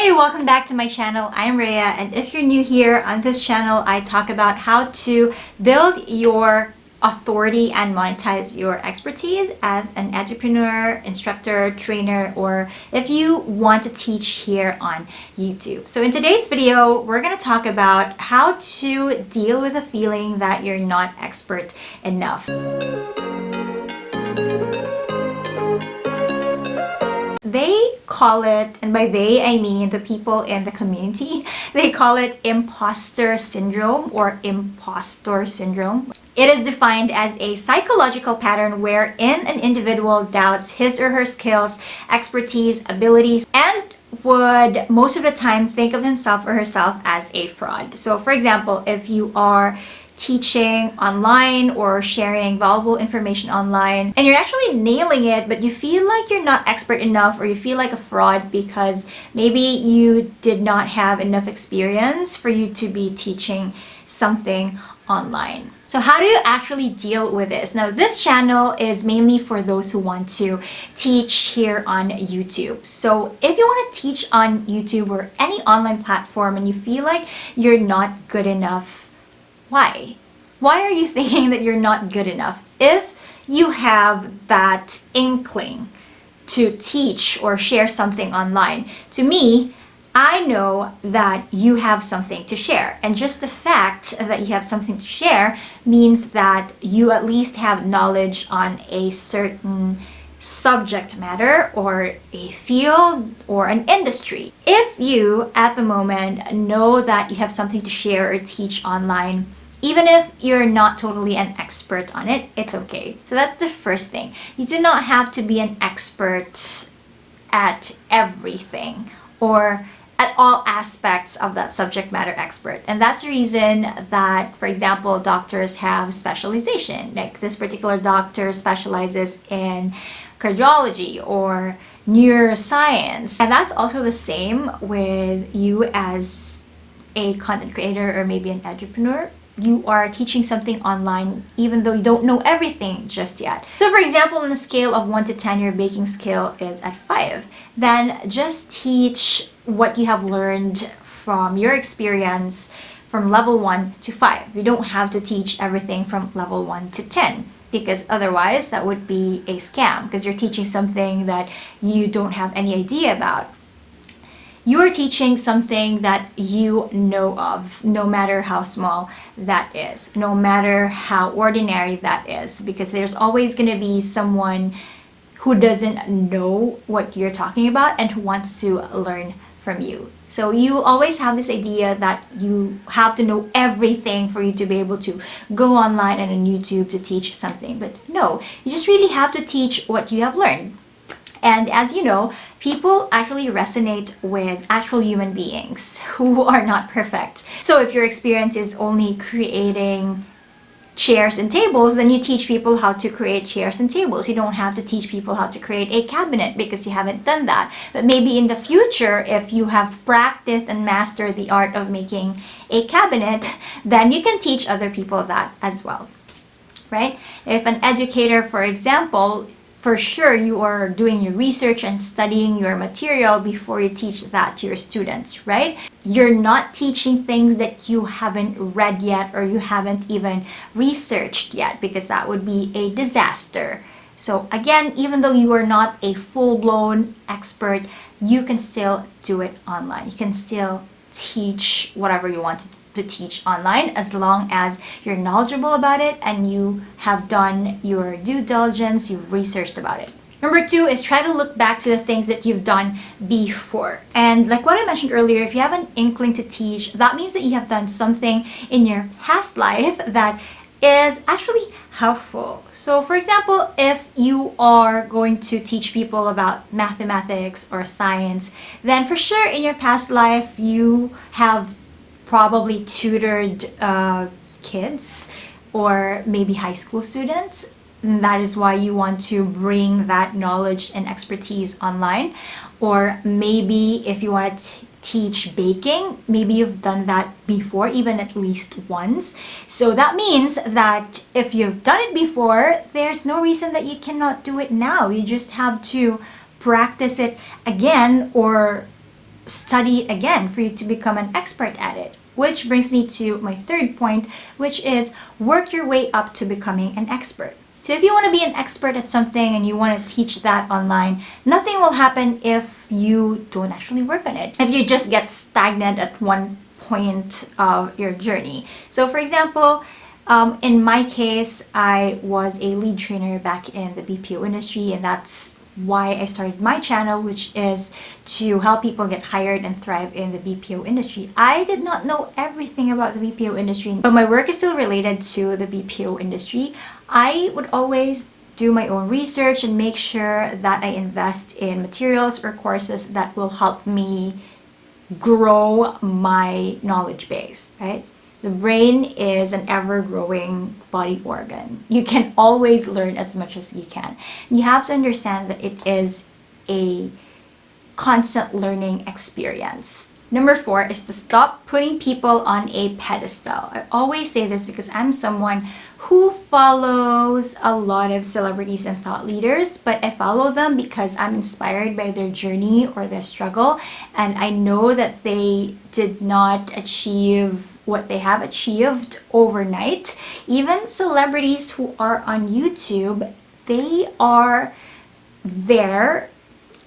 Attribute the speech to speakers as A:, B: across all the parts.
A: Hey, welcome back to my channel. I'm Rhea, and if you're new here on this channel, I talk about how to build your authority and monetize your expertise as an entrepreneur, instructor, trainer, or if you want to teach here on YouTube. So in today's video, we're going to talk about how to deal with the feeling that you're not expert enough. They call it, and by they I mean the people in the community, they call it imposter syndrome or impostor syndrome. It is defined as a psychological pattern wherein an individual doubts his or her skills, expertise, abilities, and would most of the time think of himself or herself as a fraud. So for example, if you are teaching online or sharing valuable information online and you're actually nailing it, but you feel like you're not expert enough or you feel like a fraud because maybe you did not have enough experience for you to be teaching something online. So how do you actually deal with this? Now, this channel is mainly for those who want to teach here on YouTube. So if you want to teach on YouTube or any online platform and you feel like you're not good enough, why? Why are you thinking that you're not good enough? If you have that inkling to teach or share something online, to me, I know that you have something to share. And just the fact that you have something to share means that you at least have knowledge on a certain subject matter or a field or an industry. If you at the moment know that you have something to share or teach online, even if you're not totally an expert on it, it's okay. So that's the first thing. You do not have to be an expert at everything or at all aspects of that subject matter expert. And that's the reason that, for example, doctors have specialization. Like this particular doctor specializes in cardiology or neuroscience. And that's also the same with you as a content creator or maybe an entrepreneur. You are teaching something online even though you don't know everything just yet. So for example, on a scale of 1 to 10, your baking skill is at 5. Then just teach what you have learned from your experience from level 1 to 5. You don't have to teach everything from level 1 to 10 because otherwise that would be a scam because you're teaching something that you don't have any idea about. You're teaching something that you know of, no matter how small that is, no matter how ordinary that is, because there's always going to be someone who doesn't know what you're talking about and who wants to learn from you. So you always have this idea that you have to know everything for you to be able to go online and on YouTube to teach something. But no, you just really have to teach what you have learned. And as you know, people actually resonate with actual human beings who are not perfect. So if your experience is only creating chairs and tables, then you teach people how to create chairs and tables. You don't have to teach people how to create a cabinet because you haven't done that. But maybe in the future, if you have practiced and mastered the art of making a cabinet, then you can teach other people that as well, right? If an educator, for example, for sure you are doing your research and studying your material before you teach that to your students, right? You're not teaching things that you haven't read yet or you haven't even researched yet because that would be a disaster. So again, even though you are not a full-blown expert, you can still do it online. You can still teach whatever you want to teach online as long as you're knowledgeable about it and you have done your due diligence, you've researched about it. Number 2 is try to look back to the things that you've done before. And like what I mentioned earlier, if you have an inkling to teach, that means that you have done something in your past life that is actually helpful. So for example, if you are going to teach people about mathematics or science, then for sure in your past life you have probably tutored kids or maybe high school students. And that is why you want to bring that knowledge and expertise online. Or maybe if you want to teach baking, maybe you've done that before, even at least once. So that means that if you've done it before, there's no reason that you cannot do it now. You just have to practice it again or study it again for you to become an expert at it. Which brings me to my third point, which is work your way up to becoming an expert. So if you want to be an expert at something and you want to teach that online, nothing will happen if you don't actually work on it. If you just get stagnant at one point of your journey. So for example, in my case, I was a lead trainer back in the BPO industry, and that's why I started my channel, which is to help people get hired and thrive in the BPO industry. I did not know everything about the BPO industry, but my work is still related to the BPO industry. I would always do my own research and make sure that I invest in materials or courses that will help me grow my knowledge base, right? The brain is an ever-growing body organ. You can always learn as much as you can. You have to understand that it is a constant learning experience. Number 4 is to stop putting people on a pedestal. I always say this because I'm someone who follows a lot of celebrities and thought leaders, but I follow them because I'm inspired by their journey or their struggle, and I know that they did not achieve what they have achieved overnight. Even celebrities who are on YouTube, they are there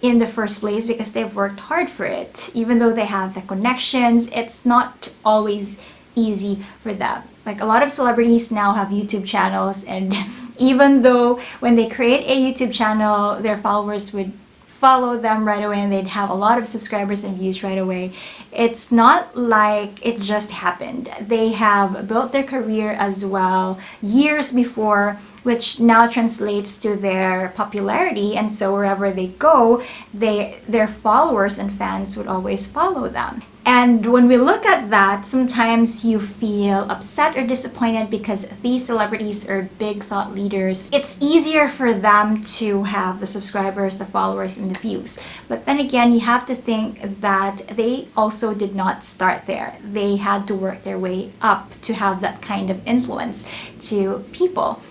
A: in the first place because they've worked hard for it. Even though they have the connections, it's not always easy for them. Like a lot of celebrities now have YouTube channels, and even though when they create a YouTube channel, their followers would follow them right away and they'd have a lot of subscribers and views right away, it's not like it just happened. They have built their career as well years before, which now translates to their popularity, and so wherever they go, their followers and fans would always follow them. And when we look at that, sometimes you feel upset or disappointed because these celebrities are big thought leaders. It's easier for them to have the subscribers, the followers, and the views. But then again, you have to think that they also did not start there. They had to work their way up to have that kind of influence to people.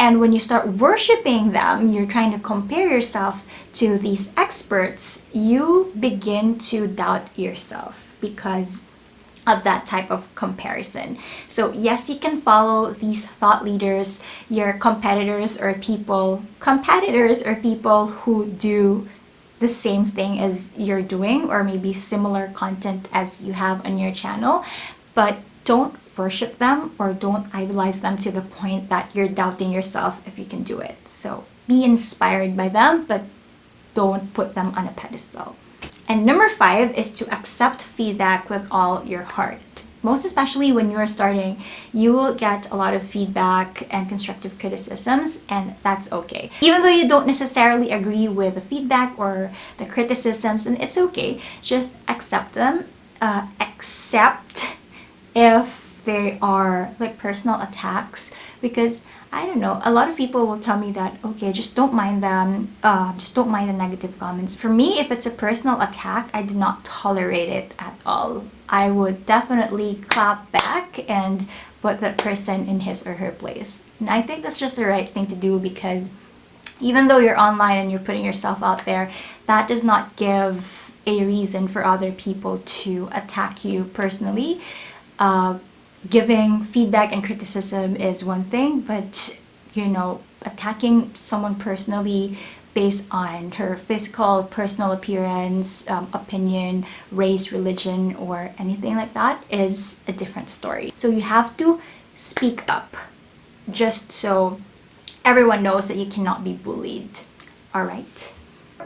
A: And when you start worshiping them, you're trying to compare yourself to these experts, you begin to doubt yourself because of that type of comparison. So yes, you can follow these thought leaders, your competitors or people who do the same thing as you're doing, or maybe similar content as you have on your channel, but don't worship them or don't idolize them to the point that you're doubting yourself if you can do it. So be inspired by them, but don't put them on a pedestal. And number 5 is to accept feedback with all your heart. Most especially when you're starting, you will get a lot of feedback and constructive criticisms, and that's okay. Even though you don't necessarily agree with the feedback or the criticisms, and it's okay, just accept them. Except if they are like personal attacks, because I don't know, a lot of people will tell me that, okay, just don't mind them, just don't mind the negative comments. For me, if it's a personal attack, I do not tolerate it at all. I would definitely clap back and put that person in his or her place. And I think that's just the right thing to do, because even though you're online and you're putting yourself out there, that does not give a reason for other people to attack you personally. Giving feedback and criticism is one thing, but you know, attacking someone personally based on her physical, personal appearance, opinion, race, religion, or anything like that is a different story. So you have to speak up just so everyone knows that you cannot be bullied. Alright?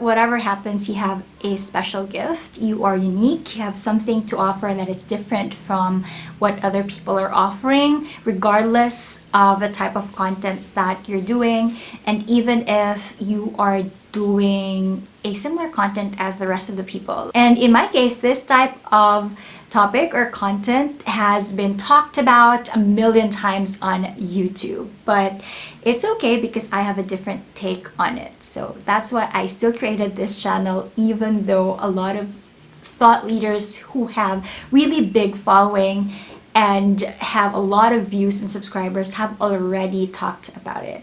A: Whatever happens, you have a special gift. You are unique. You have something to offer that is different from what other people are offering, regardless of the type of content that you're doing. And even if you are doing a similar content as the rest of the people. And in my case, this type of topic or content has been talked about a million times on YouTube, but it's okay because I have a different take on it. So that's why I still created this channel, even though a lot of thought leaders who have really big following and have a lot of views and subscribers have already talked about it.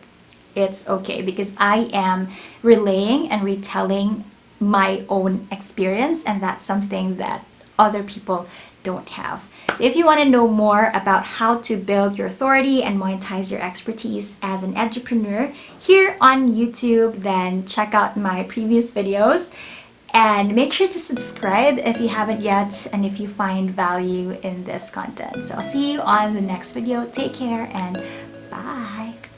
A: It's okay because I am relaying and retelling my own experience, and that's something that other people don't have. So if you want to know more about how to build your authority and monetize your expertise as an edupreneur here on YouTube, then check out my previous videos and make sure to subscribe if you haven't yet and if you find value in this content. So I'll see you on the next video. Take care and bye!